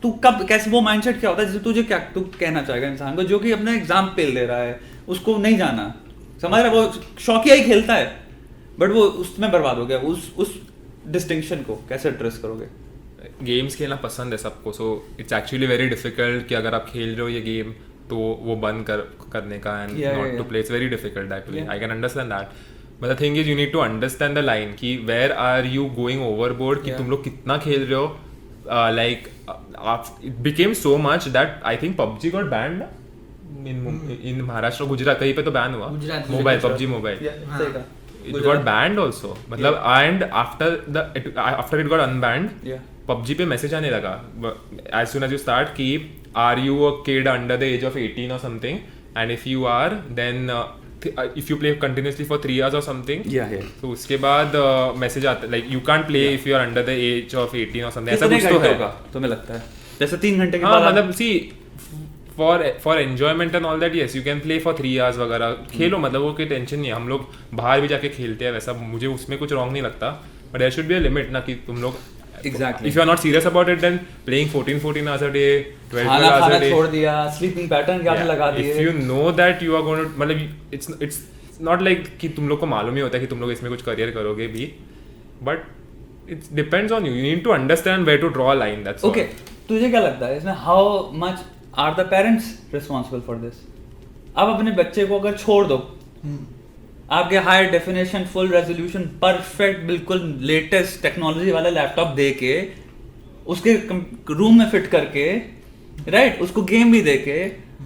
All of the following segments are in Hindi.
तू कब कैसे वो माइंडसेट क्या होता है, जैसे तुझे क्या तू कहना चाहेगा इंसान को जो कि अपने एग्जाम फेल दे रहा है, उसको नहीं जाना, समझ रहा है, वो शौकिया ही खेलता है बट वो उसमें बर्बाद हो गया, उस डिस्टिंक्शन को कैसे एड्रेस करोगे? गेम्स खेलना पसंद है सबको, so it's actually very difficult कि अगर आप खेल रहे हो ये गेम तो वो बंद करने का and not to play, it's very difficult actually, I can understand that, but the thing is you need to understand the line कि where are you going overboard, कि तुम लोग कितना खेल रहे हो. Like it became so much that I think PUBG got banned in Maharashtra, Gujarat कहीं पे तो बैन हुआ mobile, PUBG mobile it got banned also, मतलब and after it got unbanned, PUBG पे मैसेज आने लगा as soon as you start कि are you a kid under the age of 18 or something, and if you are then if you play continuously for 3 years or something, तो उसके बाद मैसेज आता like you can't play if you are under the age of 18 or something, ऐसा कुछ तो है. तुम्हें लगता है जैसे 3 घंटे के बाद मतलब see for enjoyment and all that, yes you can play for 3 years वगैरह, खेलो, मतलब वो कोई टेंशन नहीं है, हम लोग बाहर भी जाके खेलते हैं वैसा, मुझे उसमें कुछ रॉन्ग नहीं लगता, but there should be a limit ना कि तुम लोग Exactly. If you are not serious about it, then playing 14 hours a day, 12 hours a day, छोड़ दिया, sleeping pattern क्या लगा दिए. If you know that you are going to, मतलब it's not like कि तुम लोग को मालूम ही होता है कि तुम लोग इसमें कुछ करियर करोगे भी, but it depends on you. You need to understand where to draw a line. That's okay. तुझे क्या लगता है इसमें how much are the parents responsible for this? आप अपने बच्चे को अगर छोड़ दो, आपके high definition full resolution perfect बिल्कुल लेटेस्ट टेक्नोलॉजी वाला लैपटॉप दे के उसके रूम में फिट करके राइट, उसको गेम भी दे के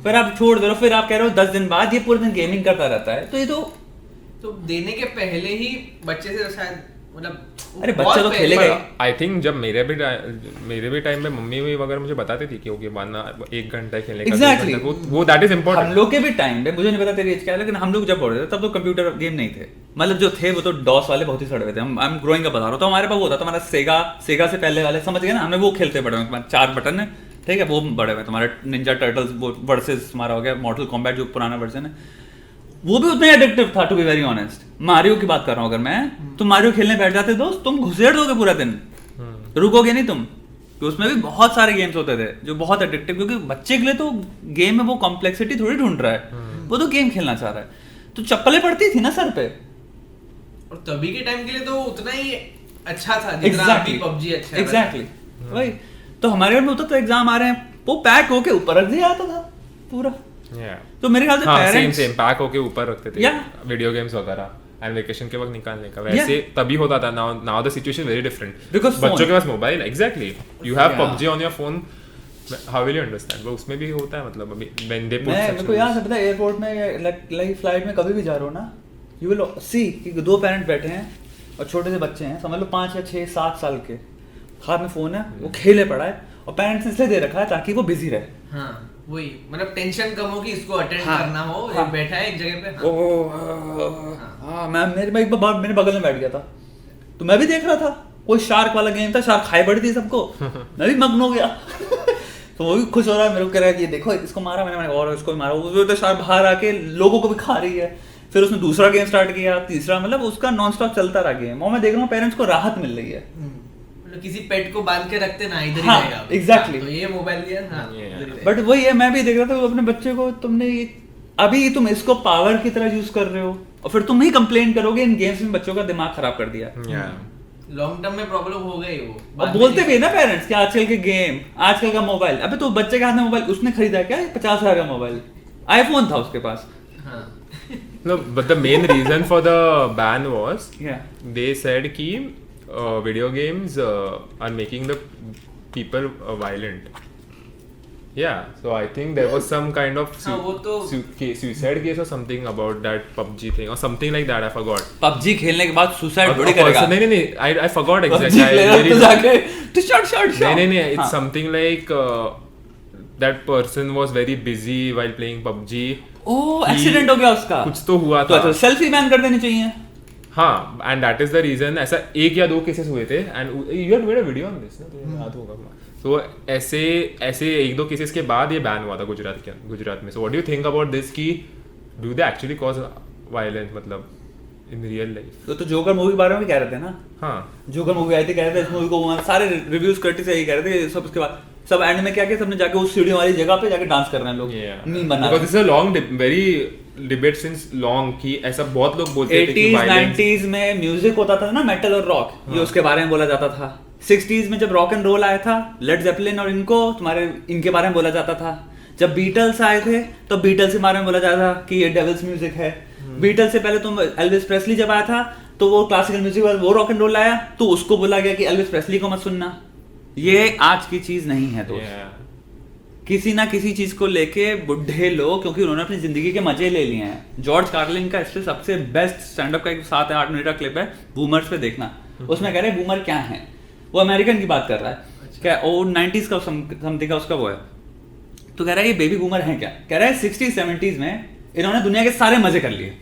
फिर आप छोड़ दे रहे हो, फिर आप कह रहे हो 10 दिन बाद ये पूरे दिन गेमिंग करता रहता है, तो ये तो देने के पहले ही बच्चे से शायद मतलब अरे बच्चा तो खेलेगा. आई थिंक जब मेरे भी टाइम में मम्मी वगैरह मुझे बताती थी कि ओके मानना 1 घंटा खेलने का, exactly. वो दैट इज इम्पोर्टेंट. हम लोग के भी टाइम पे, मुझे नहीं पता तेरी एज क्या है, लेकिन हम लोग जब पढ़ रहे थे तब तो कंप्यूटर गेम नहीं थे, मतलब जो थे वो तो डॉस वाले बहुत ही सड़े हुए थे. आई एम ग्रोइंग अप बता रहा हूँ, तो हमारे पास वो था, तुम्हारा सेगा से पहले वाले समझ गए ना, हमने वो खेलते पड़े हुए, 4 बटन है ठीक है, वो बड़े हुए तुम्हारे निंजा टर्टल्स वर्सेस तुम्हारा हो गया मॉर्टल कॉम्बैट जो पुराना वर्जन है, वो भी उतना एडिक्टिव था to be very honest. Mario की बात कर रहा हूँ अगर मैं, तुम मारियो खेलने बैठ जाते दोस्त, तुम घुसेड़ दोगे पूरा दिन, रुकोगे नहीं तुम, तो उसमें भी बहुत सारे गेम्स होते थे जो बहुत एडिक्टिव, क्योंकि बच्चे के लिए तो गेम में वो कॉम्प्लेक्सिटी थोड़ी ढूंढ रहा है, वो तो गेम खेलना चाह रहा है, तो चप्पलें पड़ती थी ना सर पे, और तभी के टाइम के लिए तो उतना ही अच्छा था जितना अभी PUBG अच्छा है. एग्जैक्टली वही तो हमारे घर में होता था, एग्जाम आ रहे हैं वो पैक होके ऊपर रख दिया जाता था पूरा. तो मेरे ख्याल से पेरेंट्स सेम पैक होके ऊपर रखते थे वीडियो गेम्स वगैरह एंड वेकेशन के वक्त निकालने का, वैसे तभी होता था. Now the situation very different, because बच्चों के पास mobile, exactly, you have PUBG on your phone, how will you understand, वो उसमें भी होता है, मतलब अभी व्हेन दे पुट सच. मेरे को याद है एयरपोर्ट में लाइक फ्लाइट में कभी भी जा रहे हो ना, यू विल सी कि 2 पेरेंट्स बैठे हैं और छोटे से बच्चे हैं, समझ लो 5 या 6 7 साल के, हाथ में फोन है, वो खेले पड़ा है, और पेरेंट्स ने इसलिए दे रखा है ताकि वो बिजी रहे. हाँ वही, मतलब टेंशन कम हो कि इसको अटेंड करना हो, बैठा है एक जगह पे. मैं मेरे बगल में बैठ गया था, तो मैं भी देख रहा था, कोई शार्क वाला गेम था, शार्क खाई पड़ी थी सबको, मैं भी मग्न हो गया. तो वो भी खुश हो रहा है, मेरे को कह रहा है कि देखो इसको मारा मैंने, और इसको भी मारा, वो तो शार्क बाहर आके लोगों को भी खा रही है. फिर उसने दूसरा गेम स्टार्ट किया, तीसरा, मतलब उसका नॉन स्टॉप चलता रहा गेम, और मैं देख रहा हूँ पेरेंट्स को राहत मिल रही है. किसी पेट को बांध के रखते ना, इधर ही रहेगा. एग्जैक्टली, तो ये मोबाइल दिया. बट वही है, मैं भी देख रहा था अपने बच्चे को, तुमने अभी तुम इसको पावर की तरह यूज कर रहे हो, और फिर तुम ही कंप्लेन करोगे इन गेम्स में बच्चों का दिमाग खराब कर दिया. लॉन्ग टर्म में प्रॉब्लम हो गई वो. और बोलते भी ना पेरेंट्स कि आजकल के गेम, आजकल का मोबाइल, अबे तो बच्चे के हाथ में मोबाइल उसने खरीदा क्या 50,000 का मोबाइल, आईफोन था उसके पास. No, but the main reason for the ban was they said कि video games are making the people violent. Yeah, so I think there was some kind of suicide case or something about that PUBG thing or something like that. I forgot. PUBG खेलने के बाद suicide थोड़ी करेगा. नहीं, I forgot exactly. नहीं, it's something like that person was very busy while playing PUBG. Accident हो गया उसका, कुछ तो हुआ था, तो सेल्फी बैन कर देनी चाहिए. हाँ, and that is the reason. ऐसा 1 या 2 केसेस हुए थे, and you had made a video on this ना, तो याद होगा. तो ऐसे 1-2 केसेस के बाद ये बैन हुआ था गुजरात में. So what do you think about this कि do they actually cause violence, मतलब इन रियल लाइफ? तो जोकर मूवी के बारे में भी कह रहे थे ना. हाँ, जोकर मूवी आई थी, कह रहे थे इस मूवी को, सारे रिव्यूज करते से यही कह रहे थे सब, उसके बाद सब एंड में क्या किया, सबने जाके उस सीढ़ियों वाली जगह पे जाके डांस कर रहे हैं लोग, मीम बना रहे हैं। Because it's a long very debate since long कि ऐसा बहुत लोग बोलते थे कि 80s violence 90s में म्यूजिक होता था ना, मेटल और रॉक, ये उसके बारे में बोला जाता था। 60s में जब रॉक एंड रोल आया था, लेड ज़ेपेलिन और इनके बारे में बोला जाता था। जब बीटल्स आए थे तो बीटल्स के बारे में बोला जाता था कि ये डेविल्स म्यूजिक है। बीटल्स से पहले तुम एल्विस प्रेस्ली जब आया था तो वो क्लासिकल म्यूजिक, वो रॉक एंड रोल आया तो उसको बोला गया कि एल्विस प्रेस्ली को मत सुनना। ये आज की चीज नहीं है दोस्त। Yeah. किसी ना किसी चीज को लेके बुढ़े लोग, क्योंकि उन्होंने अपनी जिंदगी के मजे ले लिए हैं। जॉर्ज कार्लिन का इससे सबसे बेस्ट स्टैंड अप का एक 7 या 8 मिनट का क्लिप है, बूमर्स पे देखना। उसमें कह रहे हैं बूमर क्या है, वो अमेरिकन की बात कर रहा है, क्या वो 90s का समथिंग का उसका वो है। तो कह रहा है ये बेबी बूमर है क्या, कह रहा है 60s 70s में इन्होंने दुनिया के सारे मजे कर लिए।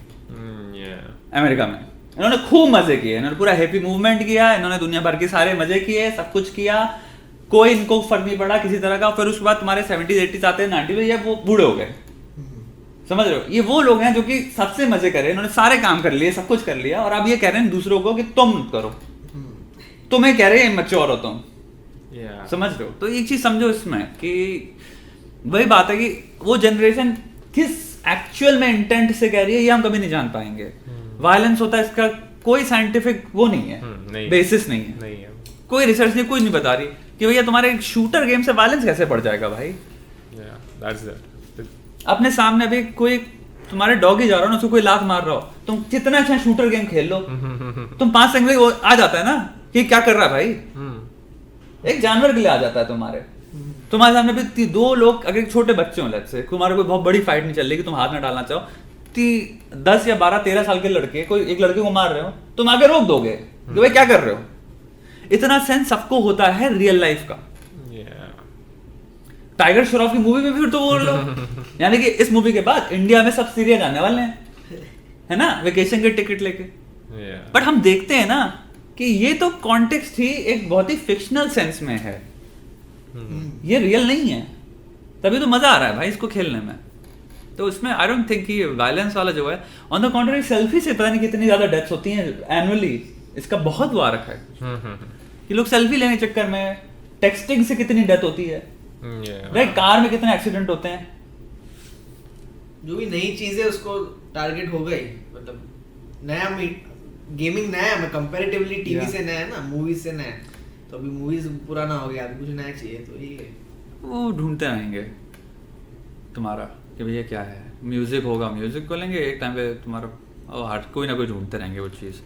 अमेरिका में इन्होंने खूब मजे किए, इन्होंने पूरा हैप्पी मूवमेंट किया, इन्होंने दुनिया भर के सारे मजे किए, सब कुछ किया, कोई इनको फर्क नहीं पड़ा किसी तरह का। फिर उसके बाद तुम्हारे 70s 80s आते हैं 90s में, ये वो बूढ़े हो गए। समझ रहे हो, ये वो लोग हैं जो कि सबसे मजे करे, इन्होंने सारे काम कर लिए, सब कुछ कर लिया, और अब ये कह रहे हैं दूसरों को कि तुम करो, तुम्हें कह रहे हैं मैच्योर हो तुम। समझ रहे हो, तो एक चीज समझो इसमें कि वही बात है कि वो जनरेशन किस एक्चुअल में इंटेंट से कह रही है, ये हम कभी नहीं जान पाएंगे। वायलेंस होता है, इसका कोई साइंटिफिक वो नहीं है, बेसिस नहीं है, कोई रिसर्च नहीं, कुछ नहीं बता रही कि भैया तुम्हारे शूटर गेम से वायलेंस कैसे बढ़ जाएगा भाई। अपने सामने भी कोई तुम्हारे डॉग ही जा रहा हो ना, उसको कोई लात मार रहा हो, तुम कितना अच्छा शूटर गेम खेल लो, तुम 5 सेकंड में वो आ जाता है ना कि क्या कर रहा है भाई। एक जानवर के लिए आ जाता है तुम्हारे सामने भी 2 लोग, अगर एक छोटे बच्चे हो, लेट्स से तुम्हारे कोई बहुत बड़ी फाइट नहीं चल रही कि तुम हाथ में डालना चाहो, 10 या 12 13 साल के लड़के कोई एक लड़के को मार रहे हो, तुम आगे रोक दोगे कि भाई क्या कर रहे हो। इतना सेंस सबको होता है रियल लाइफ का। टाइगर श्रॉफ की मूवी में भी फिर तो वो लोग यानी कि इस मूवी के बाद इंडिया में सब सीरिया जाने वाले हैं, है ना, वेकेशन के टिकट लेके। बट हम देखते हैं ना कि ये तो कॉन्टेक्स्ट ही एक बहुत ही फिक्शनल सेंस में है, ये रियल नहीं है, तभी तो मजा आ रहा है भाई इसको खेलने में। तो उसमें आई डोंट थिंक कि वायलेंस वाला जो है, ऑन द कॉन्ट्री सेल्फी से पता नहीं कितनी ज्यादा डेथ्स होती हैं एनुअली, इसका बहुत वो आ रखा है कि लोग सेल्फी लेने के चक्कर में, टेक्सटिंग से कितनी डेथ होती है, राइट, कार में कितने एक्सीडेंट होते हैं। जो भी नई चीज है उसको टारगेट हो गई, मतलब नया गेमिंग नया है, कंपैरेटिवली टीवी से नया है ना, मूवीज से नया है, तो अभी मूवीज पुराना हो गया, अभी कुछ नया चाहिए, तो ये वो ढूंढते रहेंगे तुम्हारा कि भैया क्या है। म्यूजिक होगा, म्यूजिक को लेंगे, एक टाइम पे तुम्हारा कोई ना कोई ढूंढते रहेंगे वो चीज़।